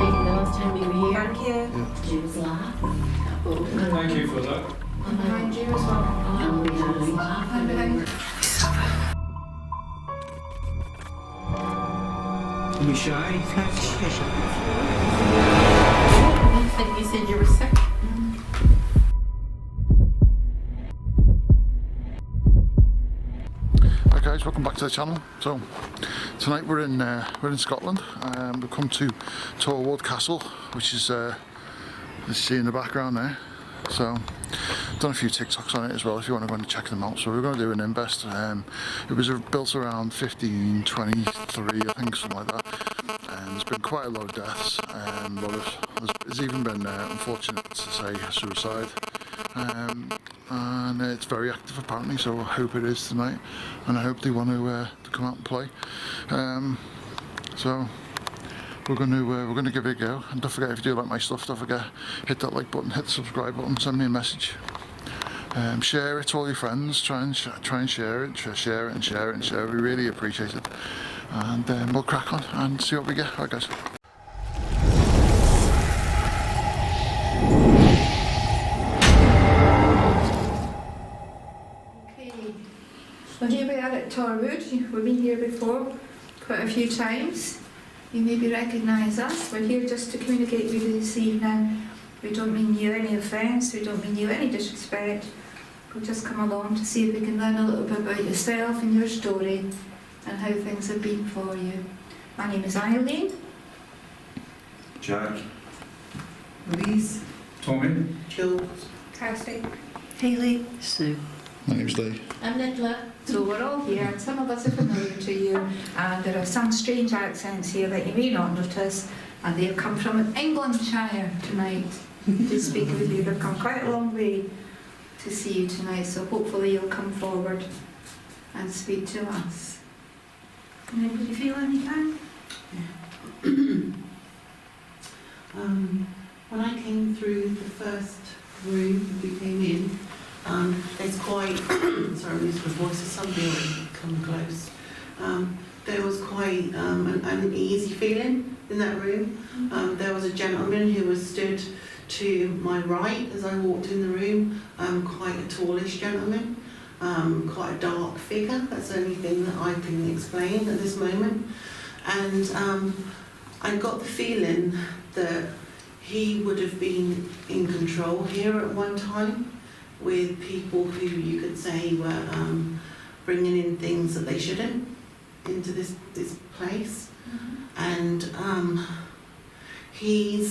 the last time we were here. Thank you. Jim's laugh. Thank you for that. And behind you as well. And behind. And behind. You shy? I think you said you were sick. Hi guys, welcome back to the channel. So tonight we're in Scotland. We've come to Torwood Castle, which is as you see in the background there. So done a few TikToks on it as well if you want to go and check them out. So we're going to do an invest. It was built around 1523, I think, something like that. There's been quite a lot of deaths. There's even been, unfortunate to say, suicide. And it's very active apparently, so I hope it is tonight, and I hope they want to come out and play. So we're going to give it a go, and don't forget, if you do like my stuff, don't forget, hit that like button, hit the subscribe button, send me a message, share it to all your friends, try and share it. We really appreciate it, and we'll crack on and see what we get. Alright guys. Well, here we are at Torwood. We've been here before quite a few times. You maybe recognise us. We're here just to communicate with you this evening. We don't mean you any offence, we don't mean you any disrespect. We'll just come along to see if we can learn a little bit about yourself and your story and how things have been for you. My name is Eileen. Jack. Louise. Tommy. Jules. Kirsty. Hayley. Sue. My name's Lee. I'm Nicola. So we're all here, and some of us are familiar to you, and there are some strange accents here that you may not notice, and they have come from Englandshire tonight to speak with you. They've come quite a long way to see you tonight, so hopefully you'll come forward and speak to us. Can anybody feel anything? When I came through the first room that we came in, there's quite, sorry, I'm losing my voice, so somebody will come close. There was quite an uneasy feeling in that room. There was a gentleman who was stood to my right as I walked in the room, quite a tallish gentleman, quite a dark figure. That's the only thing that I can explain at this moment. And I got the feeling that he would have been in control here at one time, with people who you could say were bringing in things that they shouldn't into this place. And he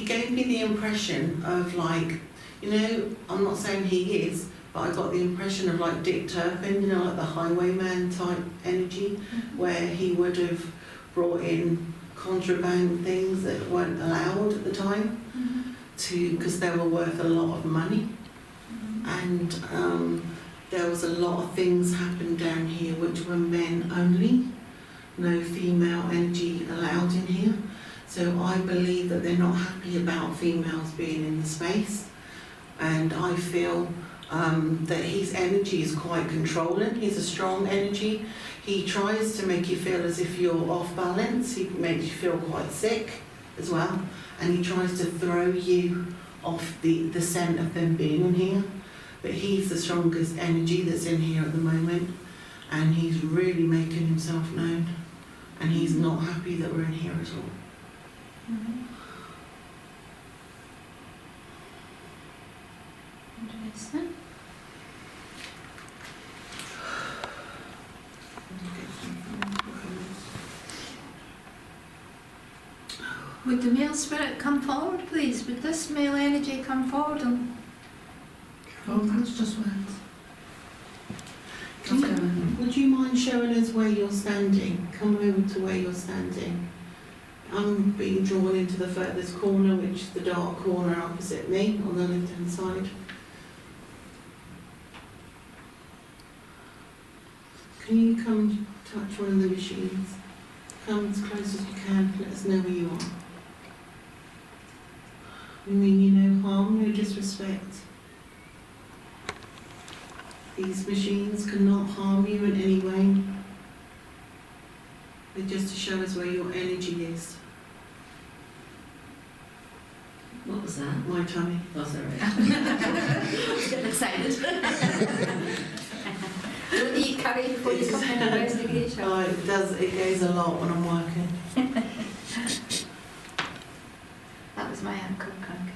gave me the impression of, like, you know, I'm not saying he is, but I got the impression of like Dick Turpin, you know, like the highwayman type energy, where he would have brought in contraband things that weren't allowed at the time, because they were worth a lot of money. And there was a lot of things happened down here which were men only, no female energy allowed in here. So I believe that they're not happy about females being in the space, and I feel that his energy is quite controlling. He's a strong energy. He tries to make you feel as if you're off balance. He makes you feel quite sick as well, and he tries to throw you off the scent of them being in here. But he's the strongest energy that's in here at the moment, and he's really making himself known, and he's not happy that we're in here at all. Interesting. Would the male spirit come forward, please? Would this male energy come forward? Oh, that's just words. Would you mind showing us where you're standing? Come over to where you're standing. I'm being drawn into the furthest corner, which is the dark corner opposite me on the left-hand side. Can you come and touch one of the machines? Come as close as you can, let us know where you are. We mean you no harm, no disrespect. These machines cannot harm you in any way. It's just to show us where your energy is. What was that? My tummy. Oh, sorry. I was getting excited. Don't eat curry before you come in an investigation. Oh, it does. It goes a lot when I'm working. That was my ankle cranking.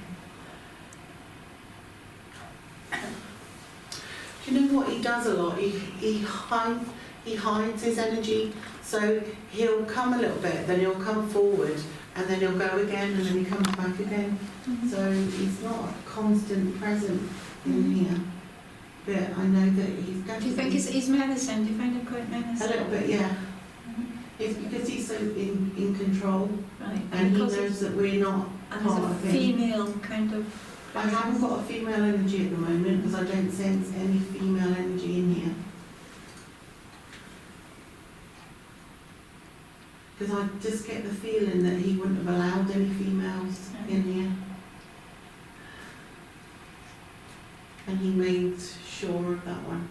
Do you know what he does a lot? He hides his energy. So he'll come a little bit, then he'll come forward, and then he'll go again, and then he comes back again. So he's not a constant present in here. But I know that he's definitely... Do you think he's menacing? Do you find him quite A menacing? little bit, yeah. It's because he's so in control, Right. and he Because knows that we're not and part there's of a him. female kind of... I haven't got a female energy at the moment because I don't sense any female energy in here. Because I just get the feeling that he wouldn't have allowed any females in here. And he made sure of that one.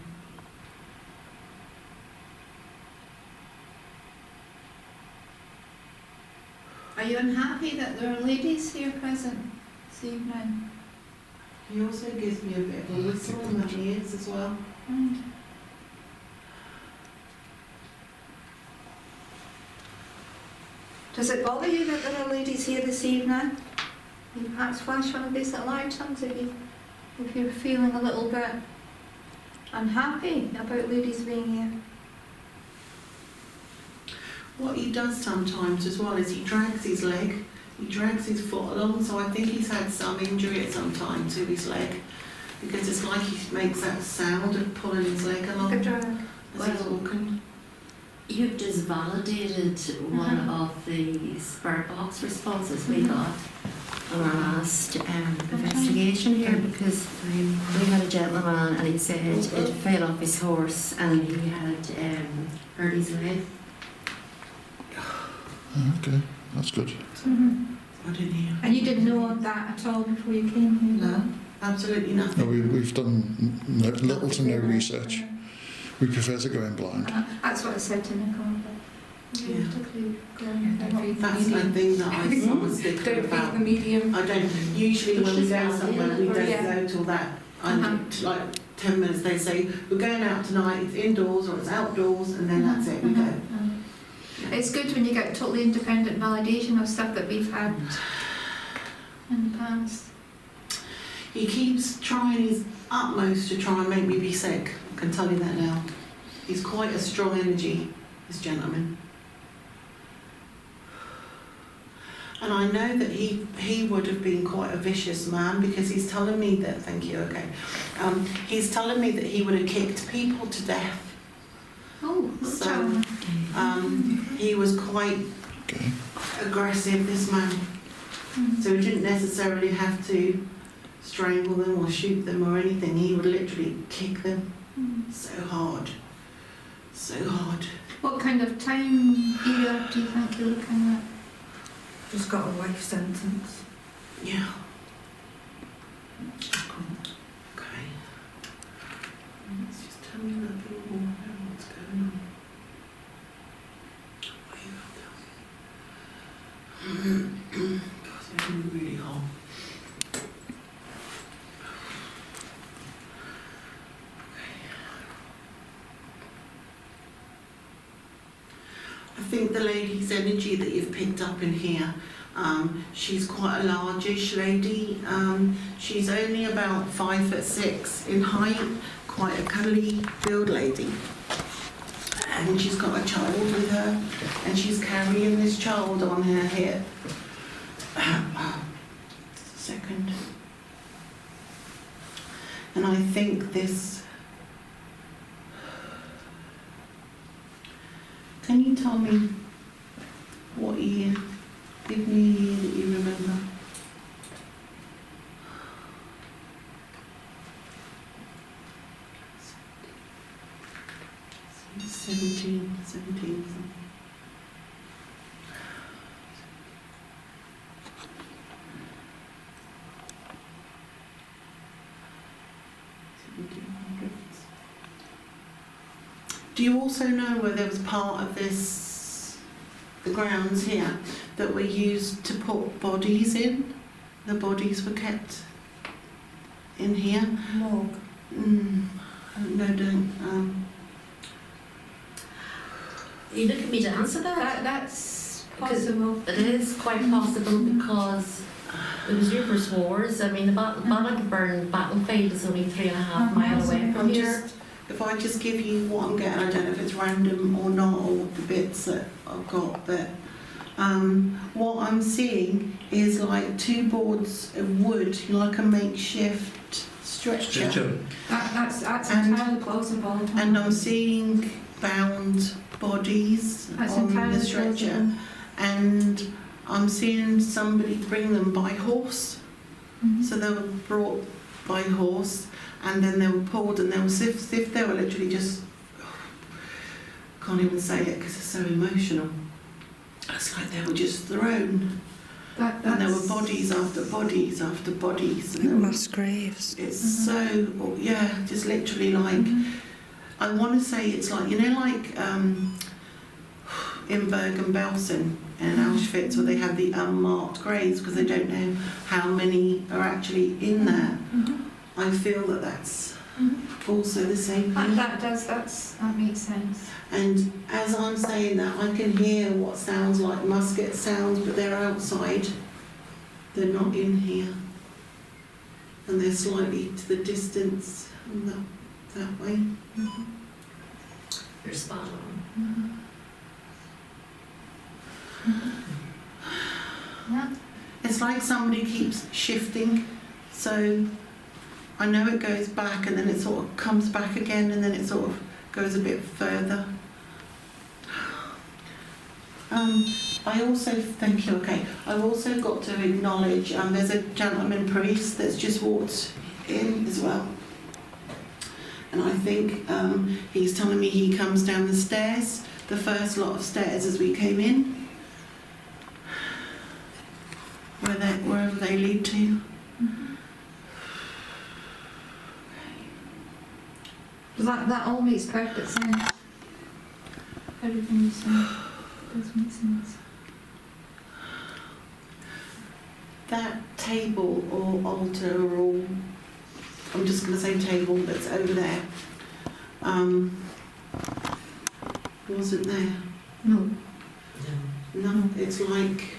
Are you unhappy that there are ladies here present this evening? He also gives me a bit of a whistle in my ears as well. Does it bother you that there are ladies here this evening? You perhaps flash one of these little items if you're feeling a little bit unhappy about ladies being here. What he does sometimes as well is he drags his leg, he drags his foot along, so I think he's had some injury at some time to his leg, because it's like he makes that sound of pulling his leg along Good drag. as he's walking. You've just validated one of the spirit box responses we got on our last investigation here, because we had a gentleman and he said it fell off his horse and he had hurt his leg. Okay, that's good. I didn't hear. And you didn't know of that at all before you came here? No, absolutely No, nothing. we've done little to no research. We prefer to go in blind. That's what I said to Nicole. Yeah. Particularly going That's the thing that I somewhat stick Don't about. beat the medium. I don't, usually when we go Which is somewhere, we don't Yeah. go till that, like 10 minutes, they say, we're going out tonight, it's indoors or it's outdoors, and then that's it, we go. It's good when you get totally independent validation of stuff that we've had in the past. He keeps trying his utmost to try and make me be sick, I can tell you that now. He's quite a strong energy, this gentleman. And I know that he would have been quite a vicious man, because he's telling me that, thank you, okay. He's telling me that he would have kicked people to death. Oh, So, he was quite Okay. aggressive, this man. So he didn't necessarily have to strangle them or shoot them or anything. He would literally kick them so hard. So hard. What kind of time era do you think you're looking at? Just got a life sentence. Yeah. Okay. Let's just tell me a little bit more about what's going on. God, it's really, really hot. I think the lady's energy that you've picked up in here, she's quite a largish lady. She's only about 5'6" in height, quite a cuddly build lady. And she's got a child with her, and she's carrying this child on her hip. Second. And I think this... Can you tell me what year? Give me a year that you remember. 17 something. Do you also know where there was part of this the grounds here that were used to put bodies in. The bodies were kept in here. Morgue. No, don't. You look at me to answer that. That's possible. It is quite possible because it was Rupert Wars. I mean, the Bannockburn battlefield is only 3.5 miles away from here. If I just give you what I'm getting, I don't know if it's random or not, or the bits that I've got, but what I'm seeing is like 2 boards of wood, like a makeshift stretcher. That's And- entirely plausible. And I'm seeing bound bodies That's on entirely the stretcher. plausible. And I'm seeing somebody bring them by horse. Mhm. So they were brought by horse, and then they were pulled, and they were as if they were literally just, can't even say it because it's so emotional. It's like they were just thrown, and there were That's bodies after bodies after bodies. And there were- Mass graves. it's so, yeah, just literally like, I want to say it's like, you know, like in Bergen-Belsen and Auschwitz, where they have the unmarked graves because they don't know how many are actually in there. I feel that that's also the same thing. that makes sense. And as I'm saying that, I can hear what sounds like musket sounds, but they're outside. They're not in here. And they're slightly to the distance and that way. You're spot on. Yeah. It's like somebody keeps shifting. So I know it goes back and then it sort of comes back again and then it sort of goes a bit further. I also, thank you, okay. I've also got to acknowledge there's a gentleman priest that's just walked in as well. And I think he's telling me he comes down the stairs, the first lot of stairs as we came in, wherever they lead to. That all makes perfect sense. Everything you said does make sense. That table or altar or I'm just going to say table that's over there, wasn't there. No. No, it's like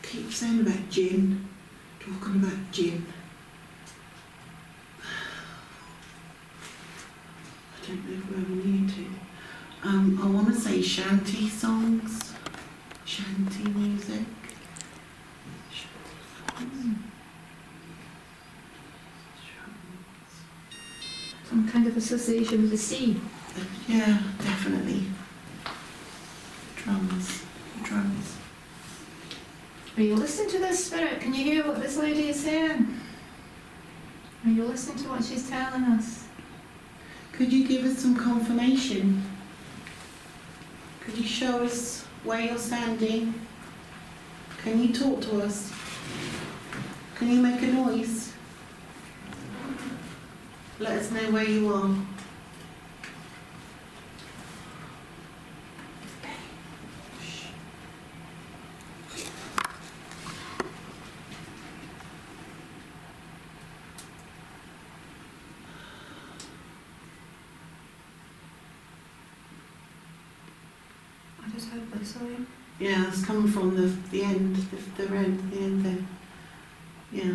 keep saying about gin, talking about gin. I don't know if we're ever near to. I want to say shanty songs, shanty music. Some kind of association with the sea. Yeah, definitely. Drums. Are you listening to this spirit? Can you hear what this lady is saying? Are you listening to what she's telling us? Could you give us some confirmation? Could you show us where you're standing? Can you talk to us? Can you make a noise? Let us know where you are. I just heard whistling. Yeah, it's coming from the end, the end there. Yeah.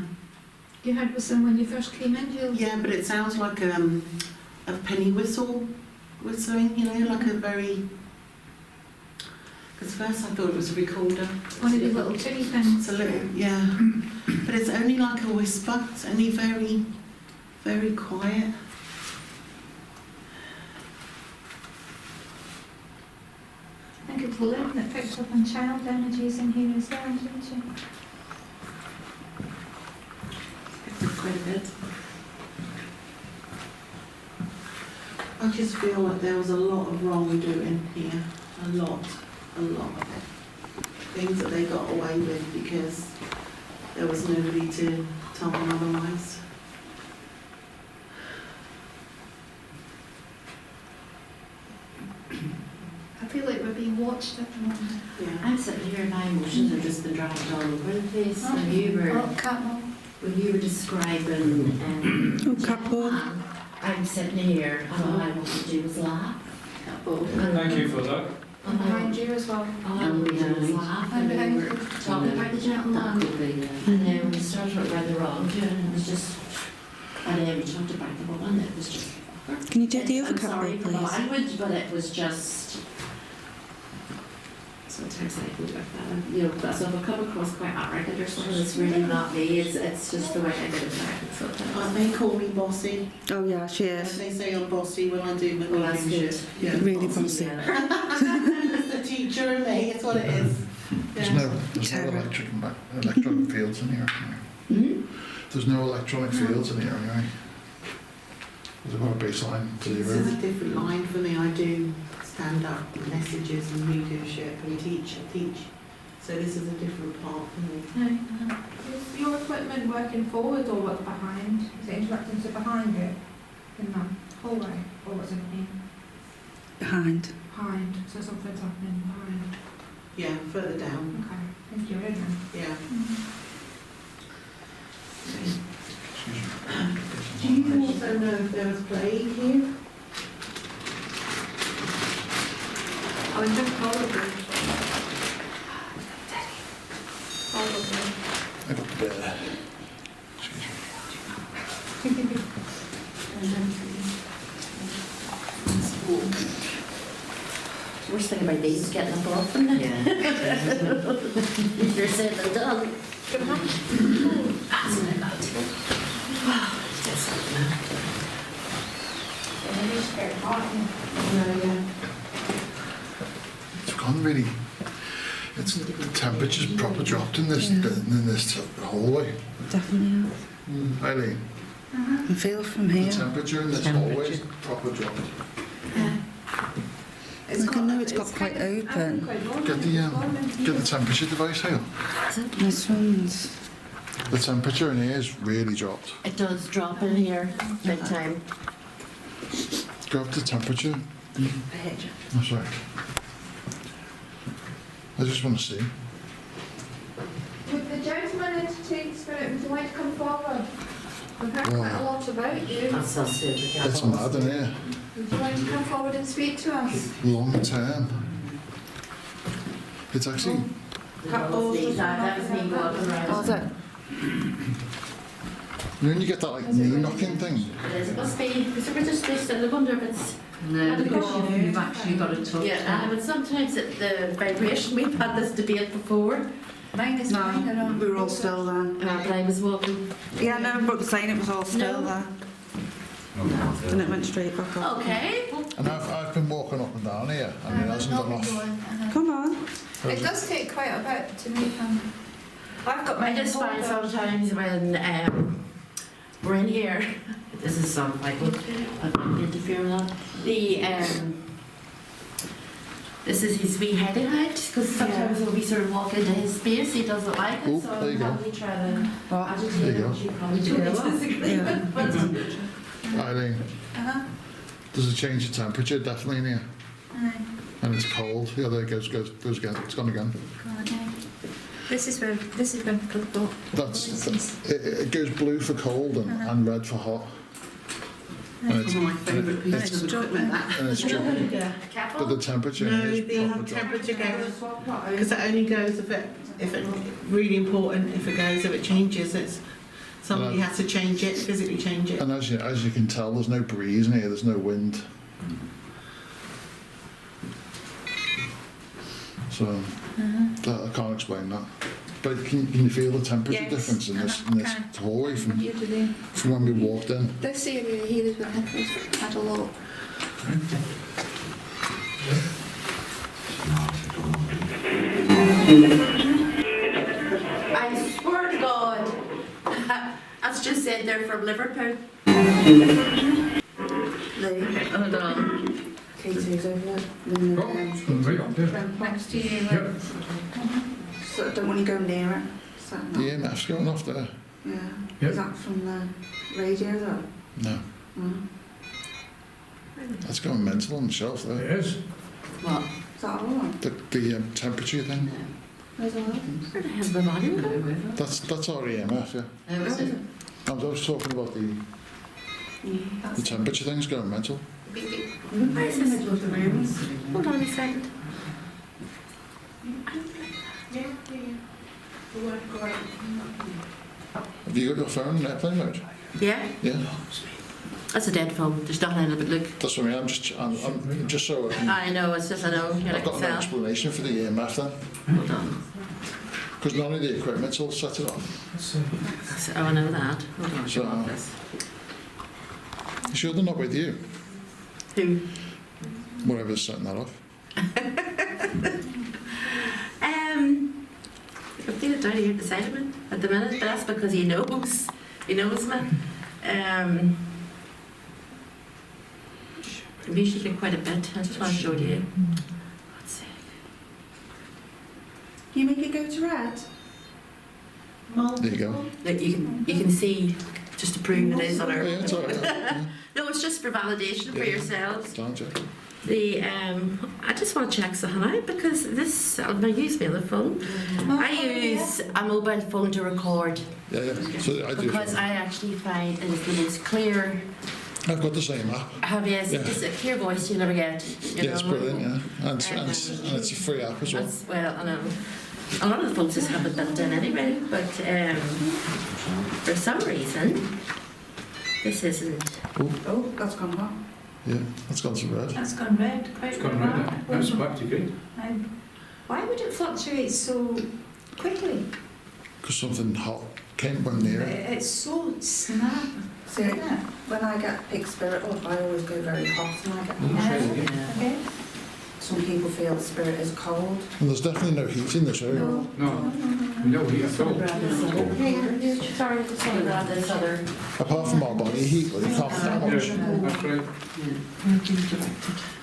You heard whistling when you first came in, Jules? Yeah, but it sounds like a penny whistle whistling, you know, like a very... Because first I thought it was a recorder. One of these little tinny things. It's a little, yeah. But it's only like a whisper. It's only very, very quiet. I think it's Lynn that picks up on child energies in here as well, didn't she? Quite a bit. I just feel like there was a lot of wrongdoing here. A lot of it. Things that they got away with because there was nobody to tell them otherwise. watched at the moment. Yeah. I'm sitting here, my emotions have just been dragged all over the place. When you were describing couple. I'm sitting here and all I wanted to do was laugh. Thank you for that. And behind you as well. All I wanted to do was laugh. And we were talking about the gentleman. And then we started about where the wrongdoing and it was just, and then we talked about the woman, it was just. Can you do the other I'm couple, sorry for the please? language, but it was just. Sometimes I think like that, you know, so if I come across quite arrogant or something, it's really not me, it's just the way I get affected sometimes. They call me bossy. Oh yeah, she And is. they say I'm bossy when I do my Well, that's meeting good. shit. Yeah. Really bossy. It's the teacher and me, it's what it is. There's Yeah. no electronic fields in here. There's no electronic fields in here anyway. There's about a baseline This is zero. a different line for me. I do stand-up messages and leadership and teach. So this is a different part for me. Is your equipment working forward or what's behind? Is it interacting to behind it in that hallway? Or what's it in? Behind. Behind. So something's happening behind. Yeah, further down. Okay. Thank you, Adrian. Yeah. Excuse Do you also know if there was plague here? I was just probably. Probably. I got the bear. Excuse me. Worst thing about these is getting them off them. Yeah. They're said and done. That's what about. It is very hot. It's gone really. It's the temperature's proper dropped in this hallway. Definitely. Eileen, I can feel from the here. temperature in this hallway is proper dropped. Like I know it's got quite open. Get the temperature device here. This one's. The temperature in here is really dropped. It does drop in here big time. Go up to temperature. I hate you. Oh, sorry. I just want to see. Would the gentleman entity spirit, would you like to come forward? We've heard quite a lot about you. That's so stupid. It's mad in here. Would you like to come forward and speak to us? Long term. It's actually. That was me walking around. Oh, is it? You know when you get that like knee knocking thing? It must be, because we're just based on the wonder if it's. No, because you've actually got a touch. Yeah, but sometimes the vibration, we've had this debate before, Mine is mine, I No, don't. we were all still there. but I was walking. Yeah, no, but the saying it was all still No. there. And it went straight back up. Okay. And I've been walking up and down here and it hasn't gone off. Come on. It does take quite a bit to make them. I've got I mine just find sometimes when we're in here, this is something like I don't interfere with that. This is his wee heading out because sometimes when we sort of walk into his space, he doesn't like it. Oh, So there you go. probably try to What? agitate There you him. go. You probably don't disagree Yeah. with, but Eileen, does it change the temperature? Definitely in here. And it's cold. Yeah, there it goes again. It's gone again. This is where plugged up. That's it goes blue for cold and red for hot. And it's, One of my favourite pieces of equipment, that. and it's dropping. But careful. the temperature No, is the proper dropped. temperature goes, because it only goes if it's really important, if it goes, if it changes, it's, somebody has to change it, physically change it. And as you can tell, there's no breeze in here. There's no wind. So I can't explain that. But can you feel the temperature Yes, difference in this hallway from when we walked in? This area here is where Nicholas had a lot. I swear to God, that's just said they're from Liverpool. Hold on. Katie's over there. Oh, it's gone right up there. Next to you. Yep. So I don't want to go near it. So, The EMF's going off there. yeah. Yep. Is that from the radio though? No, Mm. that's going mental on the shelf It there. is. What? that all on? The temperature thing. Where's all that? Where the hell's the volume gone? That's our EMF, yeah. Oh, is it? I was talking about the temperature thing's going mental. Where is this? Hold on a second. Yeah. The word great. Have you got your phone in airplane mode? Yeah? Yeah. That's a dead phone. There's nothing in it but look. That's what I mean. I'm just so. I know, it's just, I know. You're I've like got an Sal. explanation for the EMF then. Hold on. Because none of the equipment's all set it off. Oh, I know that. Hold on. So- Got this. You sure they're not with you? Who? Whatever's setting that off. I feel it down here beside me at the minute, but that's because he knows. He knows me. I'm usually get quite a bit. I just want to show you. God's sake. You make it go to red? There you go. Like you can see just to prove it is on Oh, our. yeah, it's all right. Yeah. No, it's just for validation for Yeah. yourselves. Don't you? I just want to check something out because this I'll now use my other phone. I use a mobile phone to record Yeah, yeah. So I do. because I actually find it is the most clear. I've got the same app. Have you? Yeah. It's a clear voice you never get. You Yeah, it's know? brilliant, yeah. And it's a free app as well. That's, well, I know. A lot of the phones just have it built in anyway, but for some reason, this isn't. Oh, that's gone wrong. Yeah, that's gone to red. That's gone red, quite It's gone right now. That's back to good. Why would it fluctuate so quickly? Because something hot came near it. It's so snap. See, when I get pig spirit up, I always go very hot and I get heat. Okay. Some people feel spirit is cold. And there's definitely no heat in this area. No heat at all. Sorry, grab this other. Apart from our body heat, well, you can't have that much. Yeah,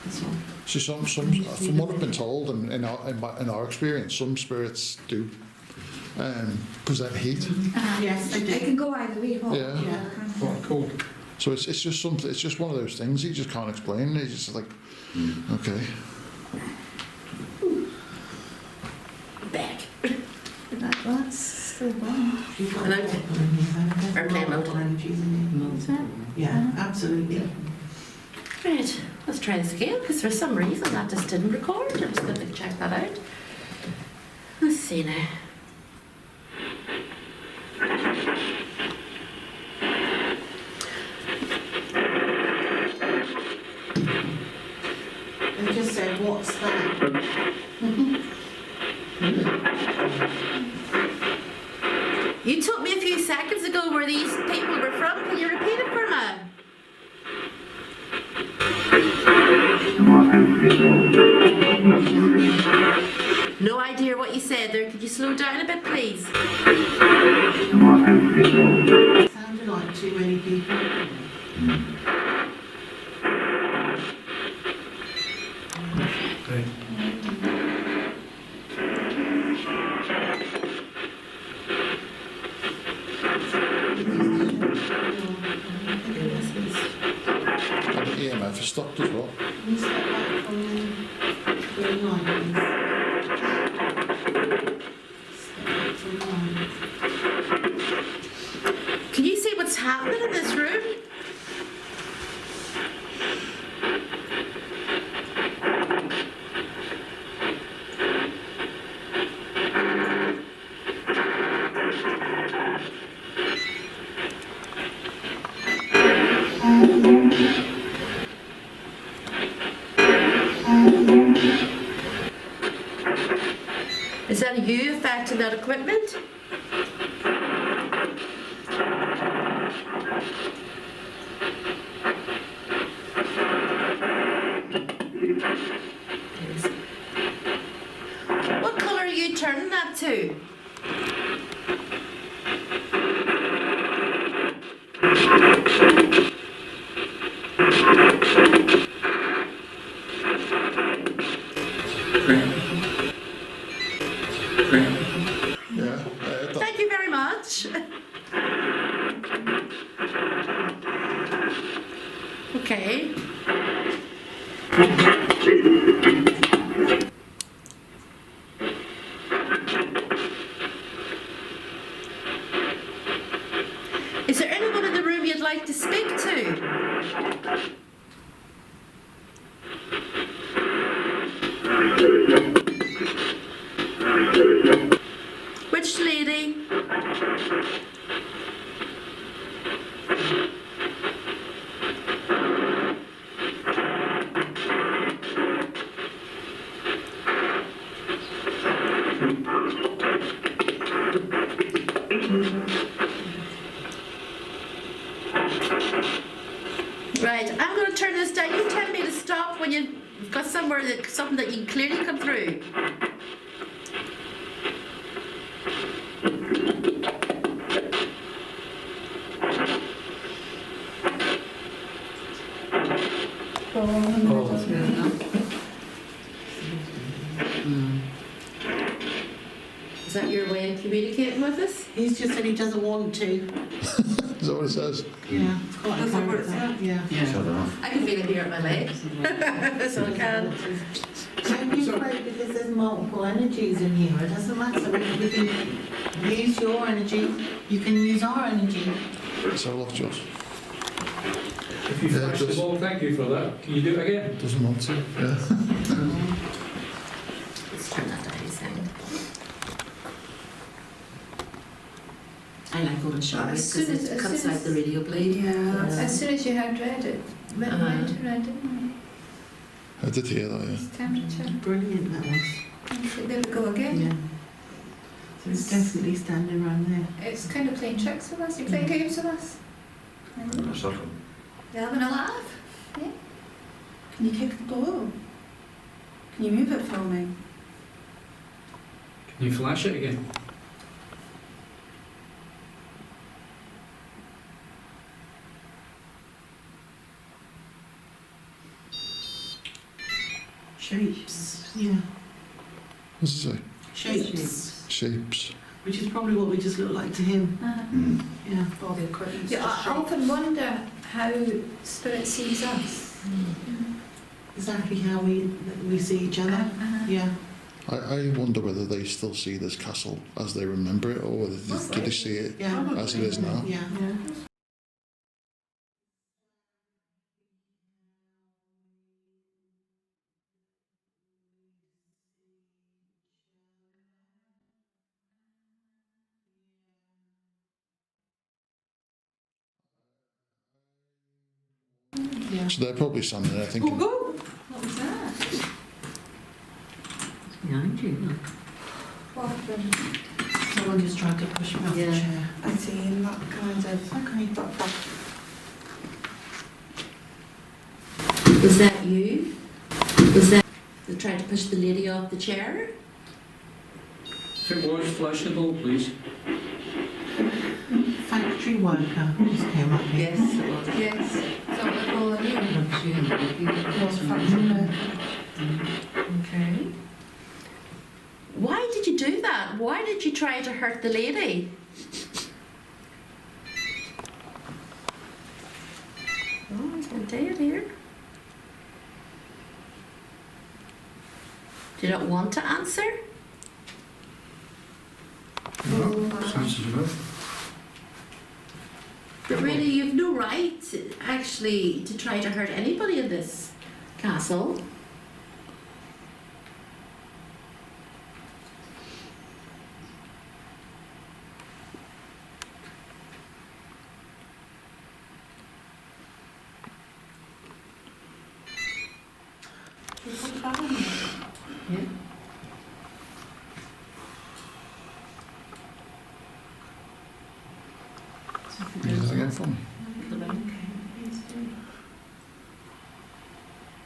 that's right. See, some, from what I've been told, and in our experience, some spirits do present heat. Yes, they do. It can go either way. What? Yeah. What, cold? So it's just something. It's just one of those things you just can't explain. It's just like, okay. Back. That's still gone. Hello? Airplane mode. Yeah, absolutely. Right, let's try this again because for some reason that just didn't record. I'm just going to check that out. Let's see now. They just said, what's that? You told me a few seconds ago where these people were from. Can you repeat it for me? No idea what you said there. Could you slow down a bit, please? Sounded like too many people. And the EMF is stopped as well. Can you step back from the green line, please? Step back from the line. Can you see what's happening in this room? Is that you affecting that equipment? What colour are you turning that to? Yeah. Thank you very much. Okay. Right, I'm going to turn this down. You tell me to stop when you've got something that you can clearly come through. Is that your way of communicating with us? He's just said he doesn't want to. Is that what it says? Yeah, it's quite That's what it apparent. Yeah. I can feel it here at my legs. So I can. Don't be afraid because there's multiple energies in here. It doesn't matter. We can use your energy. You can use our energy. Let's have a look, Josh. If you Yeah, flash the just- ball, thank you for that. Can you do it again? Doesn't want to. Yeah. Let's turn that down a second. I like going short As because soon as- it as cuts soon out as- the radio bleed. Yeah. As soon as you had read it, went Uh-huh. to read, didn't I did hear that, yeah. It's temperature. Brilliant, that was. There we go again. Yeah. So it's definitely standing around there. It's kind of playing tricks with us. You playing games with us. You're having a laugh. Can you kick the ball? Can you move it for me? Can you flash it again? Shapes. Yeah. What's it say? Shapes. Shapes. Which is probably what we just look like to him. Yeah. All the equipment's Yeah, just I often wonder how spirit sees us. Exactly how we see each other. Yeah. I wonder whether they still see this castle as they remember it, or whether do they see it Yeah. as it is now. Yeah. Yeah. So they're probably standing there thinking, What was that? It's behind you, look. What? Someone just tried to push me off the Yeah. chair. I see in that kind of Okay. Was that you? Was that the trying to push the lady off the chair? If it was, flash the ball, please. Factory worker just came up here. Yes, it was. Yes. So we're calling you. was factory worker. Okay. Why did you do that? Why did you try to hurt the lady? Oh, I can tell you here. Do you not want to answer? No, sounds as well. But really, you've no right, actually, to try to hurt anybody in this castle. Yeah. "Is that again for me?"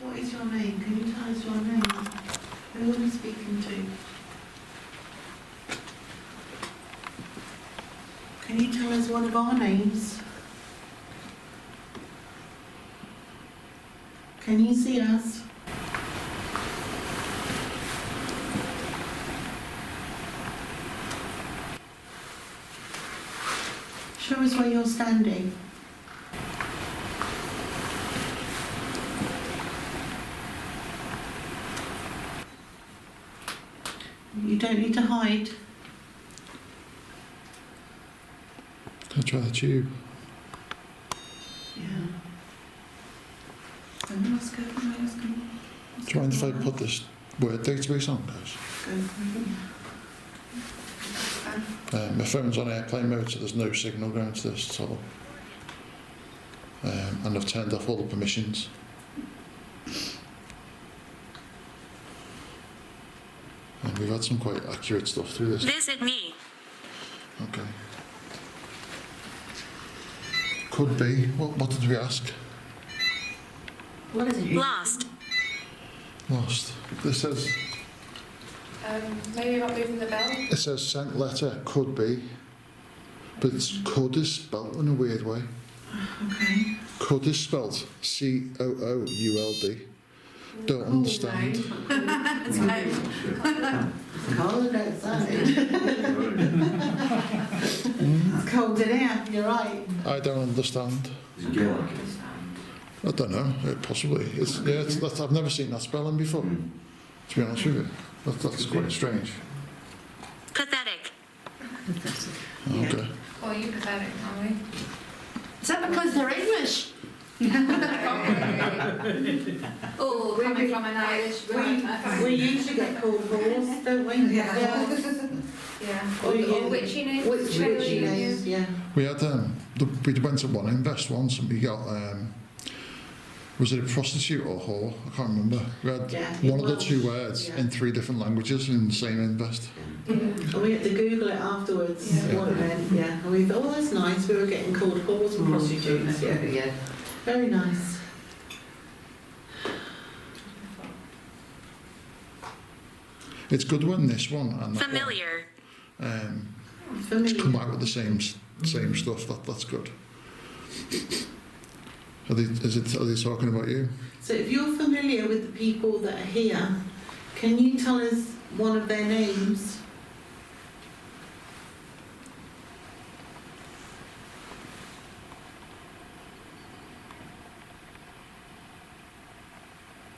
What is your name? Can you tell us your name? Who are we speaking to? Can you tell us one of our names? Can you see us? Show us where you're standing. You don't need to hide. Can I try the tube? Yeah. Do you mind if I put this word database on, guys? My phone's on airplane mode, so there's no signal going to this at all. And I've turned off all the permissions. And we've had some quite accurate stuff through this. Visit me. Okay. Could be. What did we ask? What is it? Lost. Lost. This says, Maybe you're not moving the bell. it says sent letter, could be, but it's could is spelt in a weird way. Okay. Could is spelt COOULD. Don't understand. It's cold outside. It's cold in here, you're right. I don't understand. I don't know. Possibly. I've never seen that spelling before. To be honest with you, that's quite strange. Pathetic. Okay. Oh, you pathetic, Molly. Is that because they're English? Oh, coming from an Irish woman. We usually get called horse, don't we? Yeah. Or witchy names. Witchy names, yeah. We had we went to one invest once and we got was it a prostitute or whore? I can't remember. We had one of the two words in 3 different languages in the same invest. And we had to Google it afterwards, what it meant, yeah. And we thought, oh, that's nice, we were getting called whores and prostitutes, yeah. Very nice. It's good when this one and that Familiar. one, Familiar. come out with the same stuff. That's good. Are they talking about you? So if you're familiar with the people that are here, can you tell us one of their names?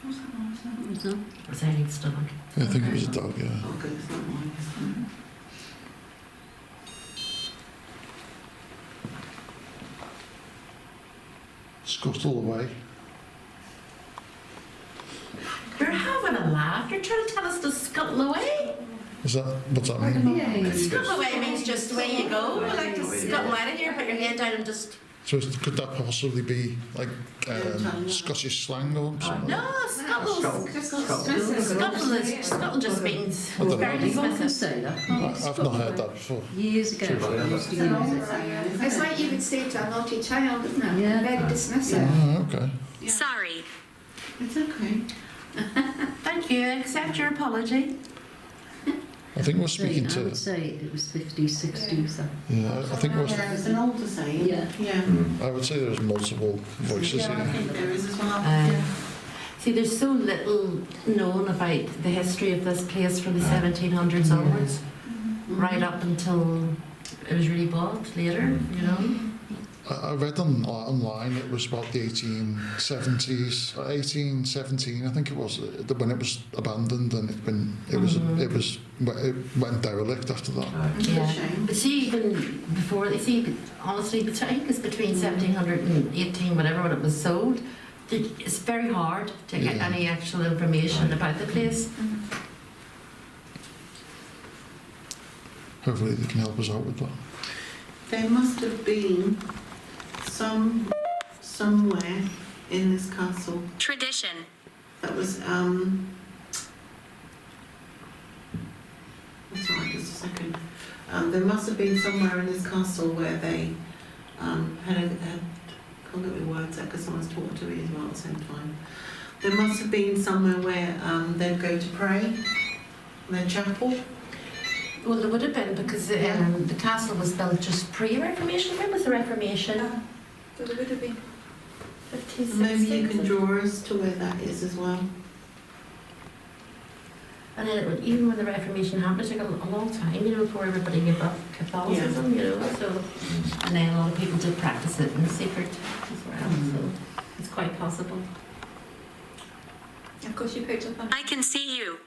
What's that one? What's that? Was I need stomach? Yeah, I think it was a dog. Yeah. Oh, good, it's not mine. It's not. Scuttle away. You're having a laugh. You're trying to tell us to scuttle away? Is that what's that mean? Yeah. Scuttle away means just away you go. You like to scuttle out of here, put your head down and just... So could that possibly be like Scottish slang or something? No, scuttle just means I don't know. very dismissive. Say that. I've not heard that before. Years ago, I used to use it. It's like you would say to a naughty child, isn't it? Yeah. Very dismissive. Oh, okay. Yeah. Sorry. It's okay. Thank you. Accept your apology. I think we're speaking I to. would say it was 50s, 60s. Yeah, I think we're. Yeah, it's an older saying. Yeah. Yeah. I would say there's multiple voices Yeah, I here. think there is as well. See, there's so little known about the history of this place from the 1700s onwards, right up until it was really bought later, you know. I read online it was about the 1870s, 1817 I think it was, when it was abandoned and it went derelict after that. It's a Yeah. shame. But see, even before, honestly, I think it's between 1700 and 18, whatever, when it was sold, it's very hard to get Yeah. any actual information about the place. Hopefully they can help us out with that. There must have been somewhere in this castle Tradition. that was that's right, just a second. There must have been somewhere in this castle where they had can't get my words out because someone's talking to me as well at the same time. There must have been somewhere where they'd go to pray, their chapel. Well, there would have been, because the castle was built just pre-Reformation. When was the Reformation? So there would have been. 50s, Maybe you 60s? can draw us to where that is as well. And then even when the Reformation happened, it took a long time, you know, before everybody gave up Catholicism, you know. So, and then a lot of people did practice it in secret as well. So it's quite possible. Of course, you picked up on. I can see you.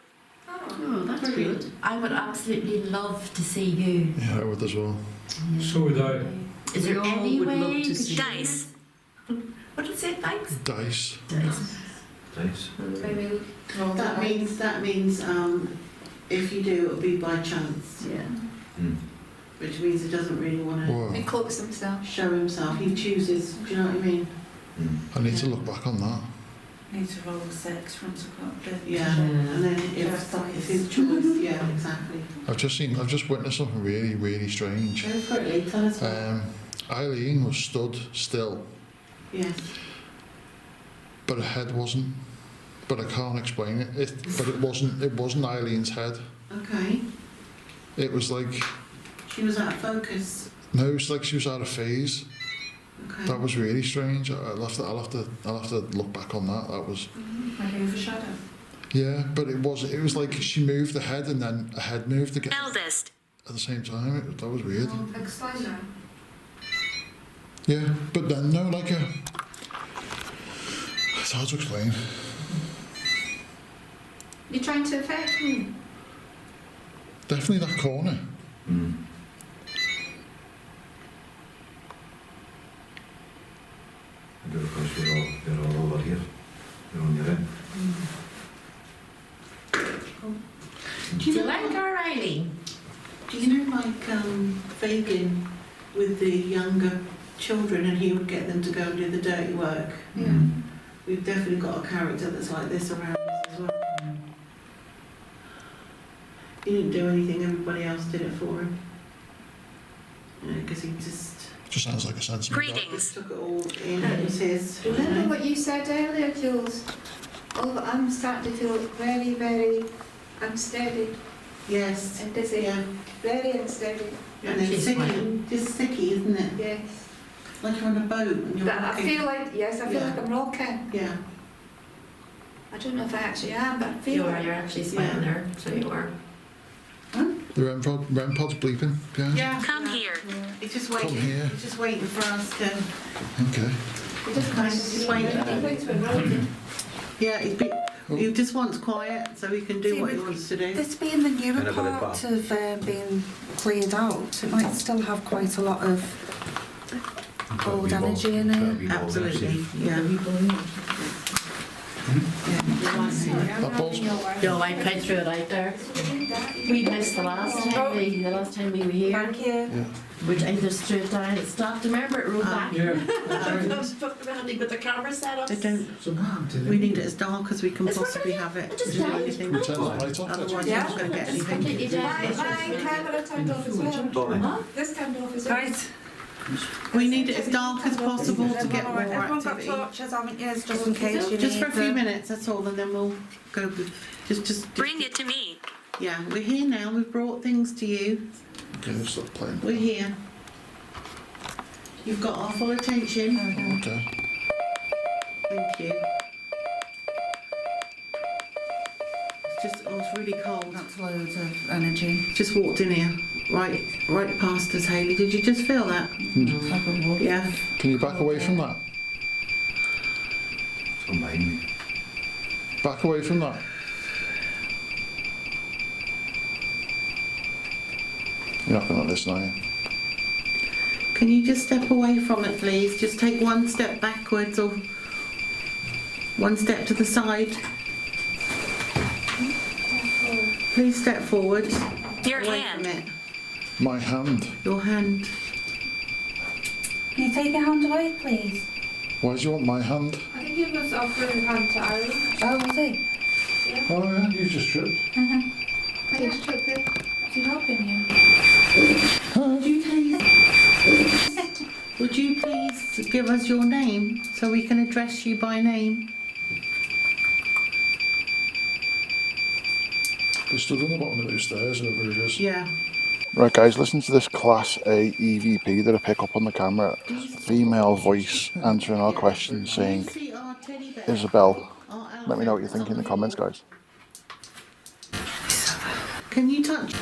Oh, that's good. I would absolutely love to see you. Yeah, I would as well. So would I. Is We there all any would way love to you could see show Dice. me? What did it say? Thanks. Dice. Maybe. That means if you do, it'll be by chance, Yeah. which means he doesn't really want to Whoa. He cloaks himself. show himself. He chooses. Do you know what I mean? I need to look back on that. Need to roll 6 from the Yeah. And then if his choice, yeah, exactly. I've just witnessed something really, really strange. Go for it, Lee. Tell us what. Eileen was stood still Yes. but her head wasn't. But I can't explain it. But it wasn't Eileen's head. Okay. It was like, She was out of focus. no, it was like she was out of phase. Okay. That was really strange. I'll have to look back on that. That was. Like overshadow. Yeah, but it was like she moved the head and then her head moved again Eldest. at the same time. That was weird. Explain that. Yeah, but then no, like it's hard to explain. You're trying to affect me. Definitely that corner. Because you're all over here. You're on your end. Do you know, like her, Eileen? do you know like Fagin with the younger children and he would get them to go and do the dirty work? Yeah. We've definitely got a character that's like this around us as well. He didn't do anything, everybody else did it for him. Because he just Sounds like a sensible guy. Greetings. took it all in, it was his. you Remember know. what you said earlier, Jules? Oh, I'm starting to feel very, very unsteady Yes. and dizzy. Yeah. Very unsteady. And then She's sticky, fine. just sticky, isn't it? Yes. Like you're on a boat and you're But I walking. feel like, yes, I feel Yeah. like I'm rocking. Yeah. I don't know if I actually am, but I feel like... You're actually smiling there, so you are. The REM pod's bleeping. Yeah. Come here. It's just Come waiting. here. It's just waiting for us to. Okay. It just kind of Just waiting. Yeah, he just wants quiet so he can do See, what he with wants to do. This being the newer And a bit of part of being cleared out, it might still have quite a lot of old energy in it. Absolutely. Yeah. That ball's No, I tried through it out there. We missed the last time we were here, Thank you. which I just threw it down. It stopped. Remember, it rolled back. Yeah. With the camera set up. They don't. We need it as dark as we can It's possibly fine. have it. Just to do died. anything. we turn the light off. Otherwise, Yeah. you're not going to get It's anything. completely dead. My camera turned off as well. This turned off as well. Right. We need it as dark as possible to get more Everyone got activity. torches, haven't you? Just in case you Just need for a few them. minutes, that's all, and then we'll go. Just. Bring it to me. Yeah, we're here now. We've brought things to you. Okay, stop playing. We're here. You've got our full attention. Okay. Thank you. It's really cold. That's loads of energy. Just walked in here, right past us, Hayley. Did you just feel that? Yeah. Can you back away from that? Don't mind me. Back away from that. You're not going to listen, are you? Can you just step away from it, please? Just take one step backwards or one step to the side. Please step forward. Your Away hand. from it. My hand. Your hand. Can you take your hand away, please? Why do you want my hand? I think he was offering hand to Eileen. Oh, was he? Oh yeah, you just tripped. I just took the... Is he helping you? Would you please give us your name so we can address you by name? They stood on the bottom of those stairs over here. Yeah. Right guys, listen to this Class A EVP that I pick up on the camera. Female voice answering our questions saying, See our teddy bear? Isabel, Our let me know what you think in the comments guys. Can you touch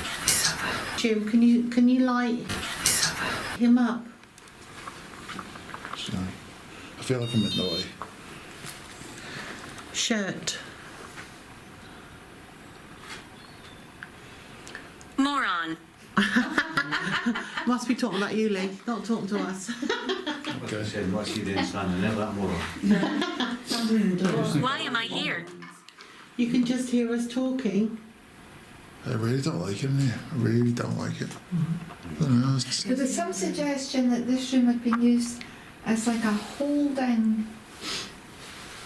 him? Can you light him up? So, I feel like I'm in the way. Shirt. Moron. Must be talking about you, Lee. Not talking to us. Okay. I said, what's he doing standing there that more? Why am I here? You can just hear us talking. I really don't like it in here. I really don't like it. I don't know, it's just, There was some suggestion that this room had been used as like a holding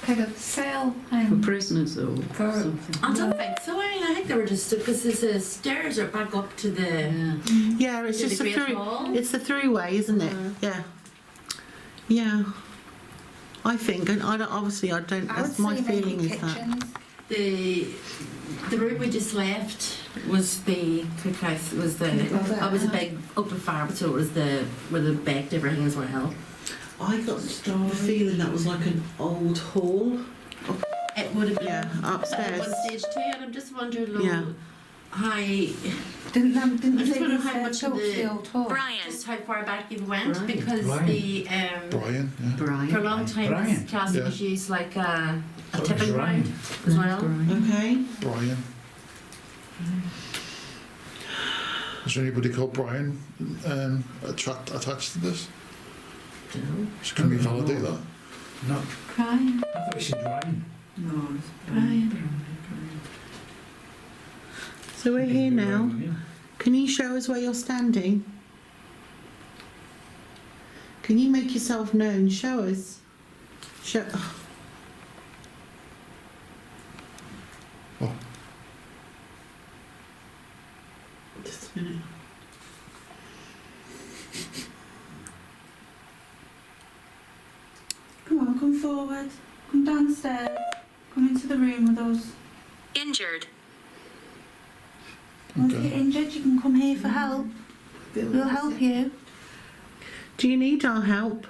kind of cell For thing. prisoners or something. I don't think so. I mean, I think they were just because the stairs are back up to the. Yeah. Yeah, it's To just the a Great through. Hall? It's the throughway, isn't it? Yeah. Yeah. I think, and I don't, obviously I don't. I would That's my say maybe feeling is that. kitchens. The room we just left was the cookhouse. It was the. It was a big open fire, so it was the where they baked everything as well. I got the feeling that was like an old hall. It would have been Yeah, upstairs. at one stage too, and I'm just wondering, Lo, Yeah. how Didn't I just they wonder use how much built of the- the old hall? Brian. just how far back you went, Brian. because Brian. the Brian, yeah. Brian. for a long time Brian. this castle Yeah. was used like a Oh, tipping Brian. ground as well. Brian. Okay. Brian. Is there anybody called Brian attached to this? No. So can we validate that? No, Brian, I thought you said Ryan. No, it's Brian. So we're here now. Yeah. Can you show us where you're standing? Can you make yourself known? Show us. Show. Oh. Just a minute. Come on, come forward. Come downstairs. Come into the room with us. Injured. Once Okay. you're injured, you can come here for help. We'll help you. Do you need our help?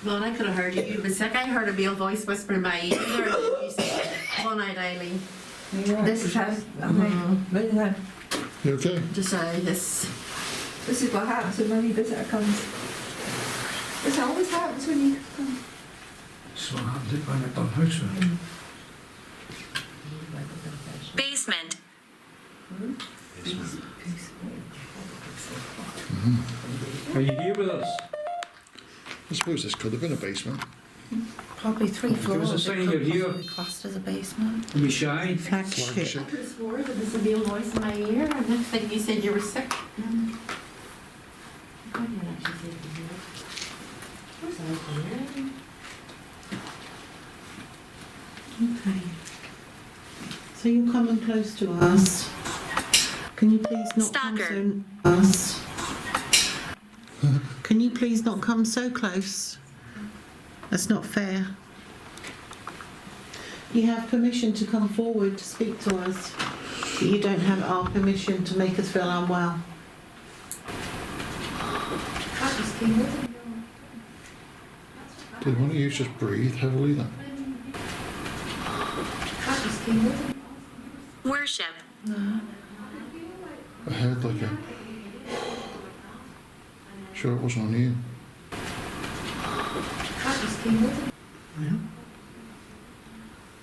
Well, I could have heard you. You were sick. I heard a male voice whispering in my ear. You said, "One night, Eileen." This is how. Mhm. You okay? Just this. This is what happens when a new visitor comes. This always happens when you come. So what happened if I had done housework? Basement. Are you here with us? I suppose this could have been a basement. Probably 3 Give us a floors. It sign could you're here. possibly be classed as a basement. Are you shy? Flagship. Flagship. I could have swore that there's a male voice in my ear, and next thing you said you were sick. God, you actually said you were. Where's Eileen? Okay. So you're coming close to us. Can you please not come Stalker. so us? Can you please not come so close? That's not fair. You have permission to come forward to speak to us, but you don't have our permission to make us feel unwell. That just came with it. Did one of you just breathe heavily then? That just came with it. Worship. I heard like a... Sure it wasn't on you. That just came with it.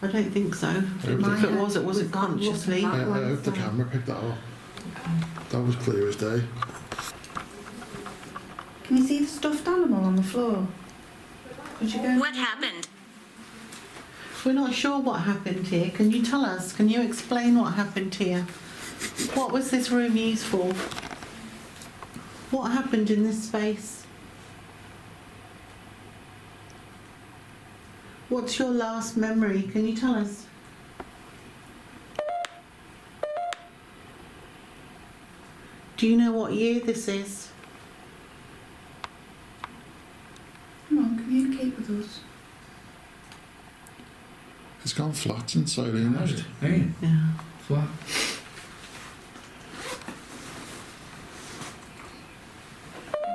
I don't think so. hope If they- it was, it wasn't consciously. I hope the camera picked that up. That was clear as day. Can you see the stuffed animal on the floor? Could you go? What happened? We're not sure what happened here. Can you tell us? Can you explain what happened here? What was this room used for? What happened in this space? What's your last memory? Can you tell us? Do you know what year this is? Come on, communicate with us. It's gone flat inside here, Has hasn't it? Hey, Yeah. flat.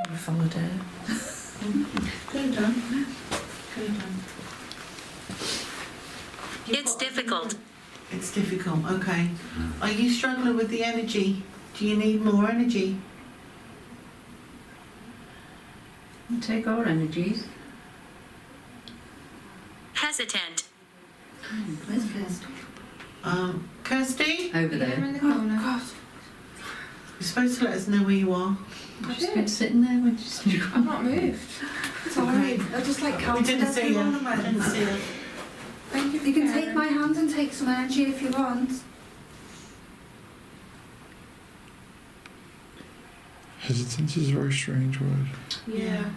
We followed her. Good done. Good done. It's difficult. It's difficult, okay. Are you struggling with the energy? Do you need more energy? Take our energies. Hesitant. Where's Kirsty? Kirsty, Over They're there. in the Oh, corner. God. you're supposed to let us know where you are. I She's did. been sitting there when she's I've not moved. It's alright. I just like We counted didn't see you. everyone and Didn't went, see you. thank you for You can caring. take my hand and take some energy if you want. Hesitance is a very strange word. Yeah.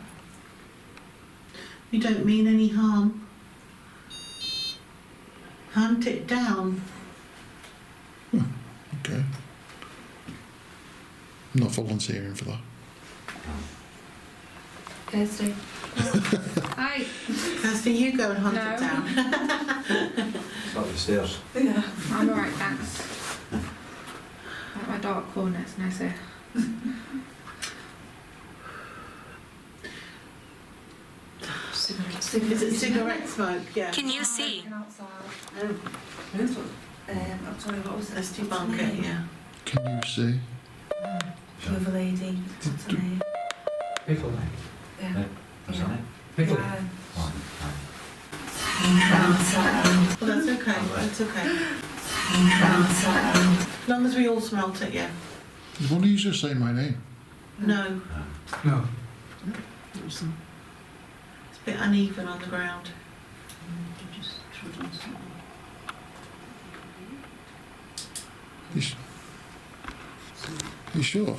You don't mean any harm. Hunt it down. Okay. I'm not volunteering for that. Kirsty. Hi. Kirsty, you go and hunt No. it down. It's up the stairs. Yeah. I'm alright, thanks. Like my dark corner, it's nice here. Is it cigarette smoke? Yeah. Can you see? I'm sorry, what was Let's debunk it, yeah. Can you see? The other lady, what's her name? Pickle. Yeah. What's that? Pickle. Oh, Well, that's okay, that's okay. As long as we all smelt it, yeah. Did one of you just say my name? No, No. it's a bit uneven on the ground. You sure?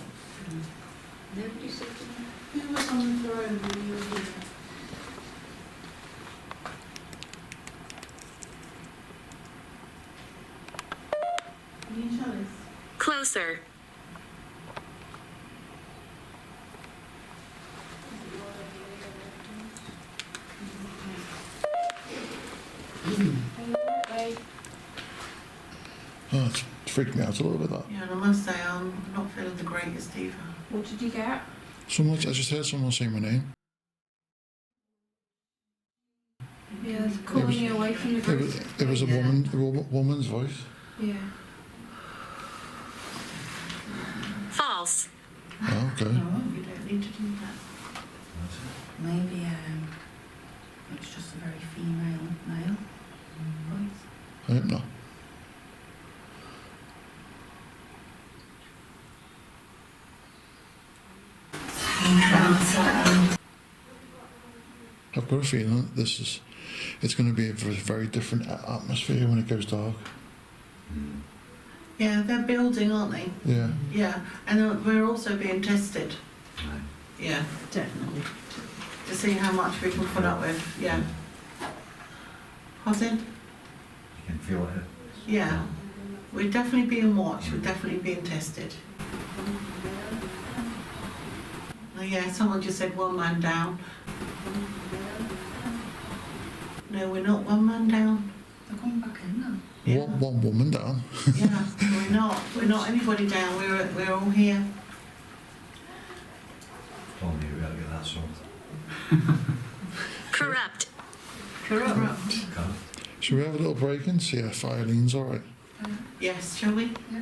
Nobody said to me. Who was on the throne when you were here? Can you tell us? Closer. Oh, it's freaked me out a little bit, that. Yeah, and I must say, I'm not feeling the greatest either. What did you get? Someone, I just heard someone say my name. Yeah, it's calling you away from the group. It was a woman's voice. Yeah. False. Oh, okay. No, you don't need to do that. Maybe it's just a very female male voice. I don't know. I've got a feeling that it's going to be a very different atmosphere when it goes dark. Yeah, they're building, aren't they? Yeah. Yeah, and we're also being tested. Aye. Yeah, Definitely. to see how much we can put up with. Yeah. Pardon? You can feel it. Yeah. We're definitely being watched. We're definitely being tested. Oh, yeah, someone just said one man down. No, we're not one man down. They're coming back in now. Yeah. One woman down. Yeah, we're not. We're not anybody down. We're all here. Told me we gotta get that sorted. Corrupt. Corrupt. Can't. Should we have a little break and see if Eileen's alright? Yes, shall we? Yeah.